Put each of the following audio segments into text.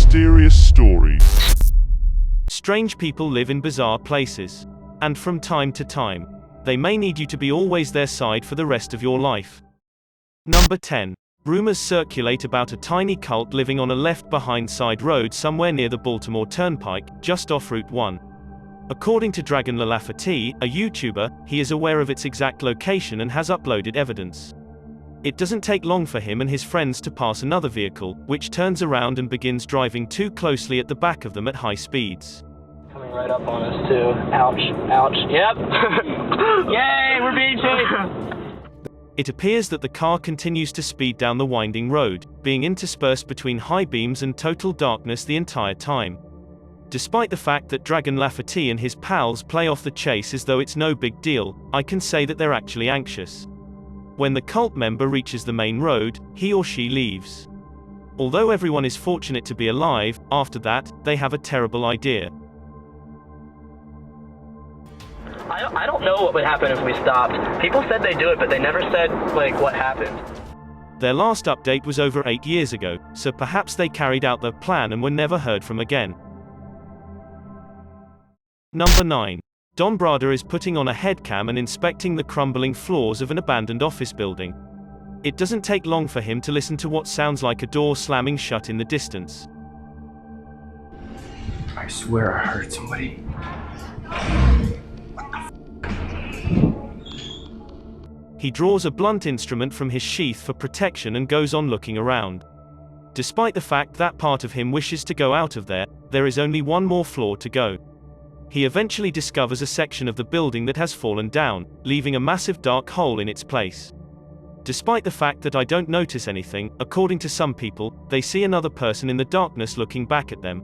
Mysterious stories. Strange people live in bizarre places. And from time to time, they may need you to be always their side for the rest of your life. Number 10. Rumors circulate about a tiny cult living on a left-behind side road somewhere near the Baltimore Turnpike, just off Route 1. According to Dragon Lafferty, a YouTuber, he is aware of its exact location and has uploaded evidence. It doesn't take long for him and his friends to pass another vehicle, which turns around and begins driving too closely at the back of them at high speeds. Coming right up on us too. Ouch, ouch, yep. Yay, we're being chased. It appears that the car continues to speed down the winding road, being interspersed between high beams and total darkness the entire time. Despite the fact that Dragon Lafferty and his pals play off the chase as though it's no big deal, I can say that they're actually anxious. When the cult member reaches the main road, he or she leaves. Although everyone is fortunate to be alive, after that, they have a terrible idea. I don't know what would happen if we stopped. People said they'd do it, but they never said, like, what happened. Their last update was over 8 years ago, so perhaps they carried out their plan and were never heard from again. Number 9. Don Brada is putting on a headcam and inspecting the crumbling floors of an abandoned office building. It doesn't take long for him to listen to what sounds like a door slamming shut in the distance. I swear I heard somebody. He draws a blunt instrument from his sheath for protection and goes on looking around. Despite the fact that part of him wishes to go out of there, there is only one more floor to go. He eventually discovers a section of the building that has fallen down, leaving a massive dark hole in its place. Despite the fact that I don't notice anything, according to some people, they see another person in the darkness looking back at them.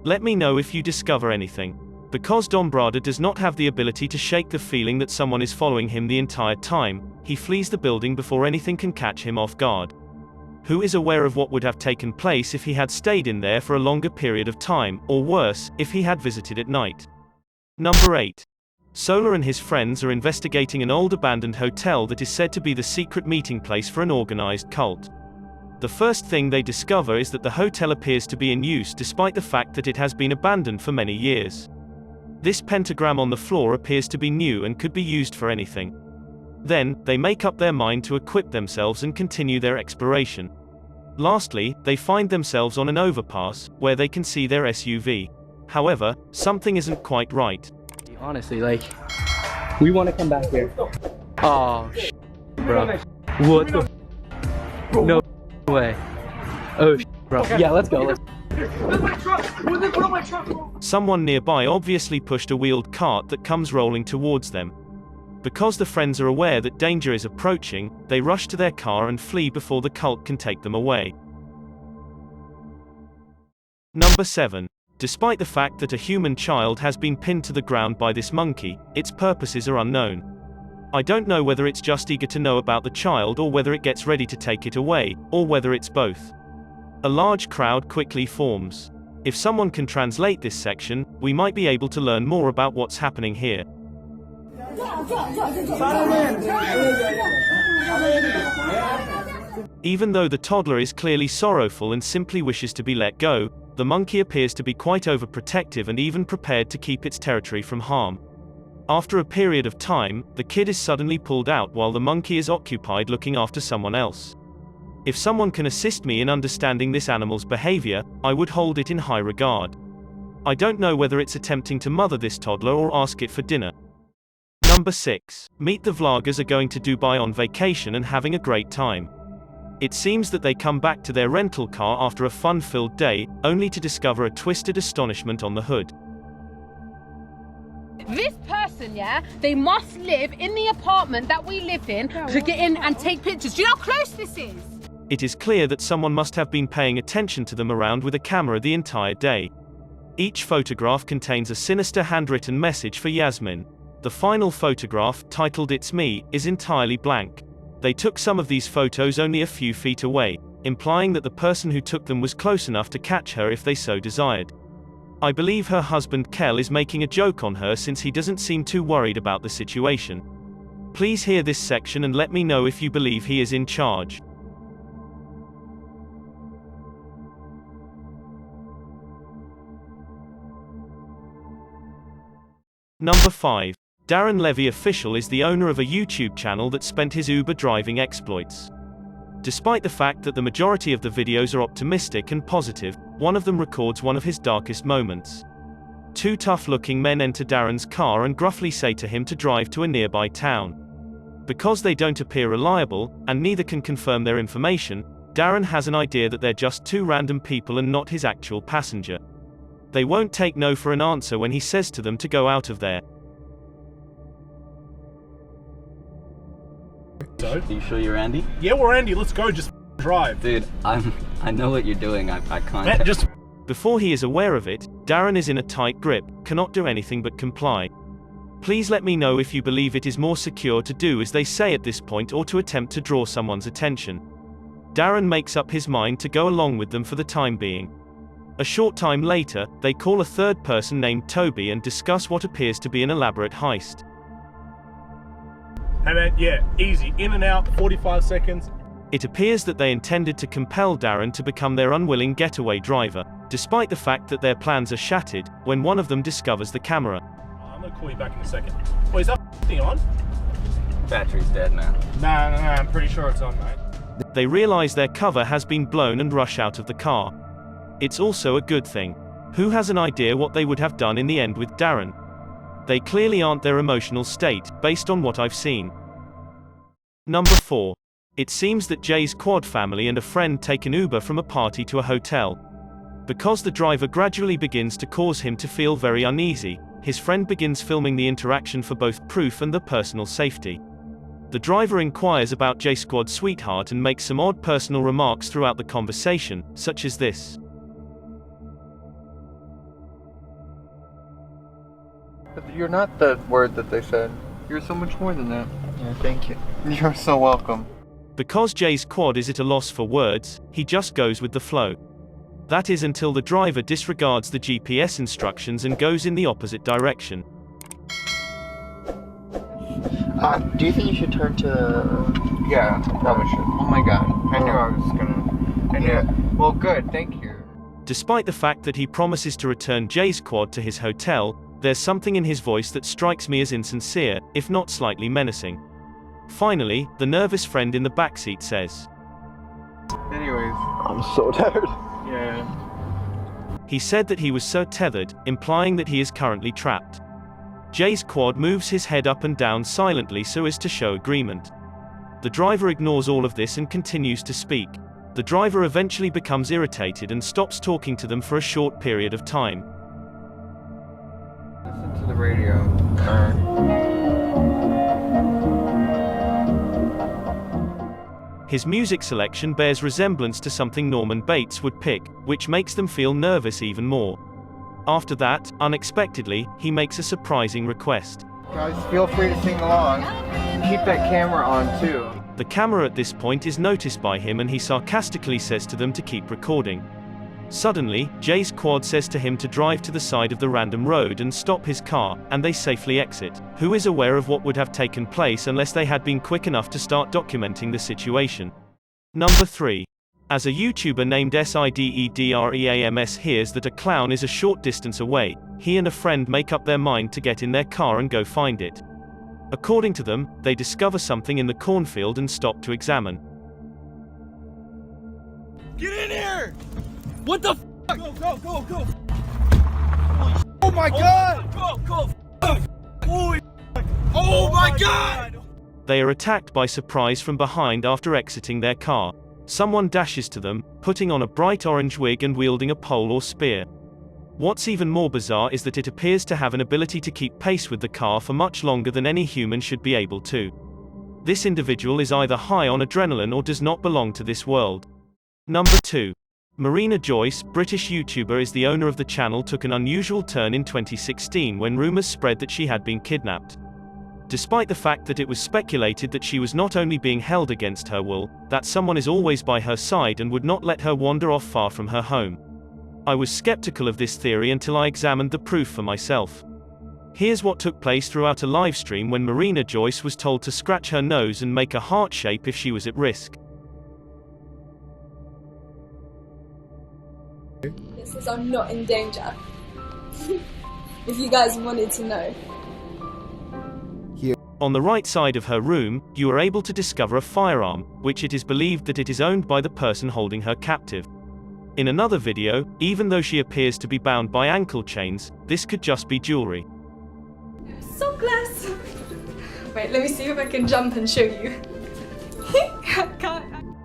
Let me know if you discover anything. Because Don Brada does not have the ability to shake the feeling that someone is following him the entire time, he flees the building before anything can catch him off guard. Who is aware of what would have taken place if he had stayed in there for a longer period of time, or worse, if he had visited at night? Number 8. Solar and his friends are investigating an old abandoned hotel that is said to be the secret meeting place for an organized cult. The first thing they discover is that the hotel appears to be in use despite the fact that it has been abandoned for many years. This pentagram on the floor appears to be new and could be used for anything. Then, they make up their mind to equip themselves and continue their exploration. Lastly, they find themselves on an overpass, where they can see their SUV. However, something isn't quite right. Honestly, like, we want to come back here. Oh, bro. What the No way. Oh, bro. Yeah, let's go. Someone nearby obviously pushed a wheeled cart that comes rolling towards them. Because the friends are aware that danger is approaching, they rush to their car and flee before the cult can take them away. Number 7. Despite the fact that a human child has been pinned to the ground by this monkey, its purposes are unknown. I don't know whether it's just eager to know about the child or whether it gets ready to take it away, or whether it's both. A large crowd quickly forms. If someone can translate this section, we might be able to learn more about what's happening here. Even though the toddler is clearly sorrowful and simply wishes to be let go, the monkey appears to be quite overprotective and even prepared to keep its territory from harm. After a period of time, the kid is suddenly pulled out while the monkey is occupied looking after someone else. If someone can assist me in understanding this animal's behavior, I would hold it in high regard. I don't know whether it's attempting to mother this toddler or ask it for dinner. Number 6. Meet the vloggers are going to Dubai on vacation and having a great time. It seems that they come back to their rental car after a fun-filled day, only to discover a twisted astonishment on the hood. This person, yeah, they must live in the apartment that we lived in to get in and take pictures. Do you know how close this is? It is clear that someone must have been paying attention to them around with a camera the entire day. Each photograph contains a sinister handwritten message for Yasmin. The final photograph, titled "It's Me," is entirely blank. They took some of these photos only a few feet away, implying that the person who took them was close enough to catch her if they so desired. I believe her husband Kel is making a joke on her since he doesn't seem too worried about the situation. Please hear this section and let me know if you believe he is in charge. Number 5. Darren Levy Official is the owner of a YouTube channel that spent his Uber driving exploits. Despite the fact that the majority of the videos are optimistic and positive, one of them records one of his darkest moments. Two tough-looking men enter Darren's car and gruffly say to him to drive to a nearby town. Because they don't appear reliable, and neither can confirm their information, Darren has an idea that they're just two random people and not his actual passenger. They won't take no for an answer when he says to them to go out of there. So? Are you sure you're Andy? Yeah, we're Andy. Let's go. Just drive. Dude, I know what you're doing. I can't. Just. Before he is aware of it, Darren is in a tight grip, cannot do anything but comply. Please let me know if you believe it is more secure to do as they say at this point or to attempt to draw someone's attention. Darren makes up his mind to go along with them for the time being. A short time later, they call a third person named Toby and discuss what appears to be an elaborate heist. Hey man, yeah, easy. In and out, 45 seconds. It appears that they intended to compel Darren to become their unwilling getaway driver, despite the fact that their plans are shattered, when one of them discovers the camera. I'm gonna call you back in a second. Wait, is that thing on? Battery's dead, man. Nah, I'm pretty sure it's on, mate. They realize their cover has been blown and rush out of the car. It's also a good thing. Who has an idea what they would have done in the end with Darren? They clearly aren't their emotional state, based on what I've seen. Number 4. It seems that Jay's quad family and a friend take an Uber from a party to a hotel. Because the driver gradually begins to cause him to feel very uneasy, his friend begins filming the interaction for both proof and the personal safety. The driver inquires about Jay's squad sweetheart and makes some odd personal remarks throughout the conversation, such as this. But you're not the word that they said. You're so much more than that. Yeah, thank you. You're so welcome. Because Jay's quad is at a loss for words, he just goes with the flow. That is until the driver disregards the GPS instructions and goes in the opposite direction. Do you think you should turn to... Yeah, I probably should. Oh my god. I knew I was gonna... I knew it. Well, good, thank you. Despite the fact that he promises to return Jay's quad to his hotel, there's something in his voice that strikes me as insincere, if not slightly menacing. Finally, the nervous friend in the backseat says, Anyways, I'm so tired. Yeah. He said that he was so tethered, implying that he is currently trapped. Jay's quad moves his head up and down silently so as to show agreement. The driver ignores all of this and continues to speak. The driver eventually becomes irritated and stops talking to them for a short period of time. Listen to the radio. His music selection bears resemblance to something Norman Bates would pick, which makes them feel nervous even more. After that, unexpectedly, he makes a surprising request. Guys, feel free to sing along. Keep that camera on too. The camera at this point is noticed by him and he sarcastically says to them to keep recording. Suddenly, Jay's quad says to him to drive to the side of the random road and stop his car, and they safely exit. Who is aware of what would have taken place unless they had been quick enough to start documenting the situation? Number 3. As a YouTuber named SIDEDREAMS hears that a clown is a short distance away, he and a friend make up their mind to get in their car and go find it. According to them, they discover something in the cornfield and stop to examine. Get in here! What the f***? Go! Oh my god! Go! Oh my god! They are attacked by surprise from behind after exiting their car. Someone dashes to them, putting on a bright orange wig and wielding a pole or spear. What's even more bizarre is that it appears to have an ability to keep pace with the car for much longer than any human should be able to. This individual is either high on adrenaline or does not belong to this world. Number 2. Marina Joyce, British YouTuber, is the owner of the channel, took an unusual turn in 2016 when rumors spread that she had been kidnapped. Despite the fact that it was speculated that she was not only being held against her will, that someone is always by her side and would not let her wander off far from her home. I was skeptical of this theory until I examined the proof for myself. Here's what took place throughout a livestream when Marina Joyce was told to scratch her nose and make a heart shape if she was at risk. It says I'm not in danger. If you guys wanted to know. On the right side of her room, you are able to discover a firearm, which it is believed that it is owned by the person holding her captive. In another video, even though she appears to be bound by ankle chains, this could just be jewelry. So close! Wait, let me see if I can jump and show you.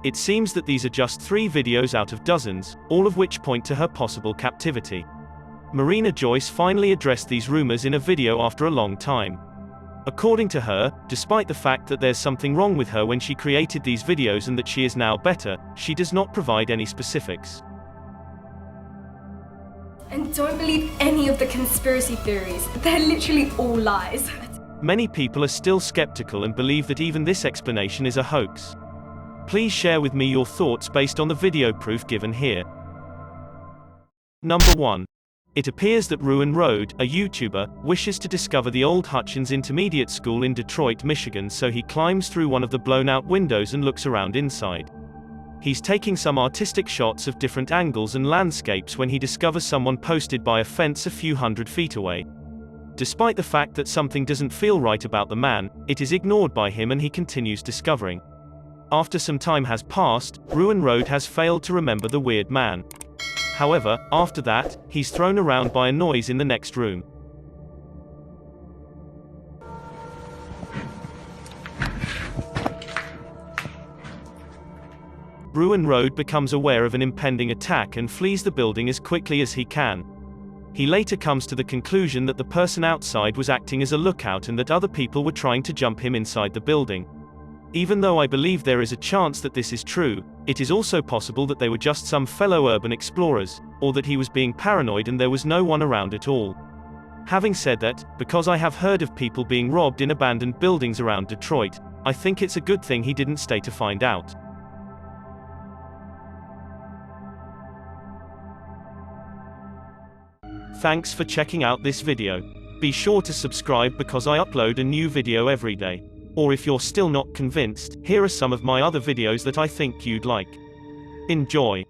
It seems that these are just 3 videos out of dozens, all of which point to her possible captivity. Marina Joyce finally addressed these rumors in a video after a long time. According to her, despite the fact that there's something wrong with her when she created these videos and that she is now better, she does not provide any specifics. And don't believe any of the conspiracy theories. They're literally all lies. Many people are still skeptical and believe that even this explanation is a hoax. Please share with me your thoughts based on the video proof given here. Number 1. It appears that Ruin Road, a YouTuber, wishes to discover the old Hutchins Intermediate School in Detroit, Michigan, so he climbs through one of the blown-out windows and looks around inside. He's taking some artistic shots of different angles and landscapes when he discovers someone posted by a fence a few hundred feet away. Despite the fact that something doesn't feel right about the man, it is ignored by him and he continues discovering. After some time has passed, Ruin Road has failed to remember the weird man. However, after that, he's thrown around by a noise in the next room. Ruin Road becomes aware of an impending attack and flees the building as quickly as he can. He later comes to the conclusion that the person outside was acting as a lookout and that other people were trying to jump him inside the building. Even though I believe there is a chance that this is true, it is also possible that they were just some fellow urban explorers, or that he was being paranoid and there was no one around at all. Having said that, because I have heard of people being robbed in abandoned buildings around Detroit, I think it's a good thing he didn't stay to find out. Thanks for checking out this video. Be sure to subscribe because I upload a new video every day. Or if you're still not convinced, here are some of my other videos that I think you'd like. Enjoy.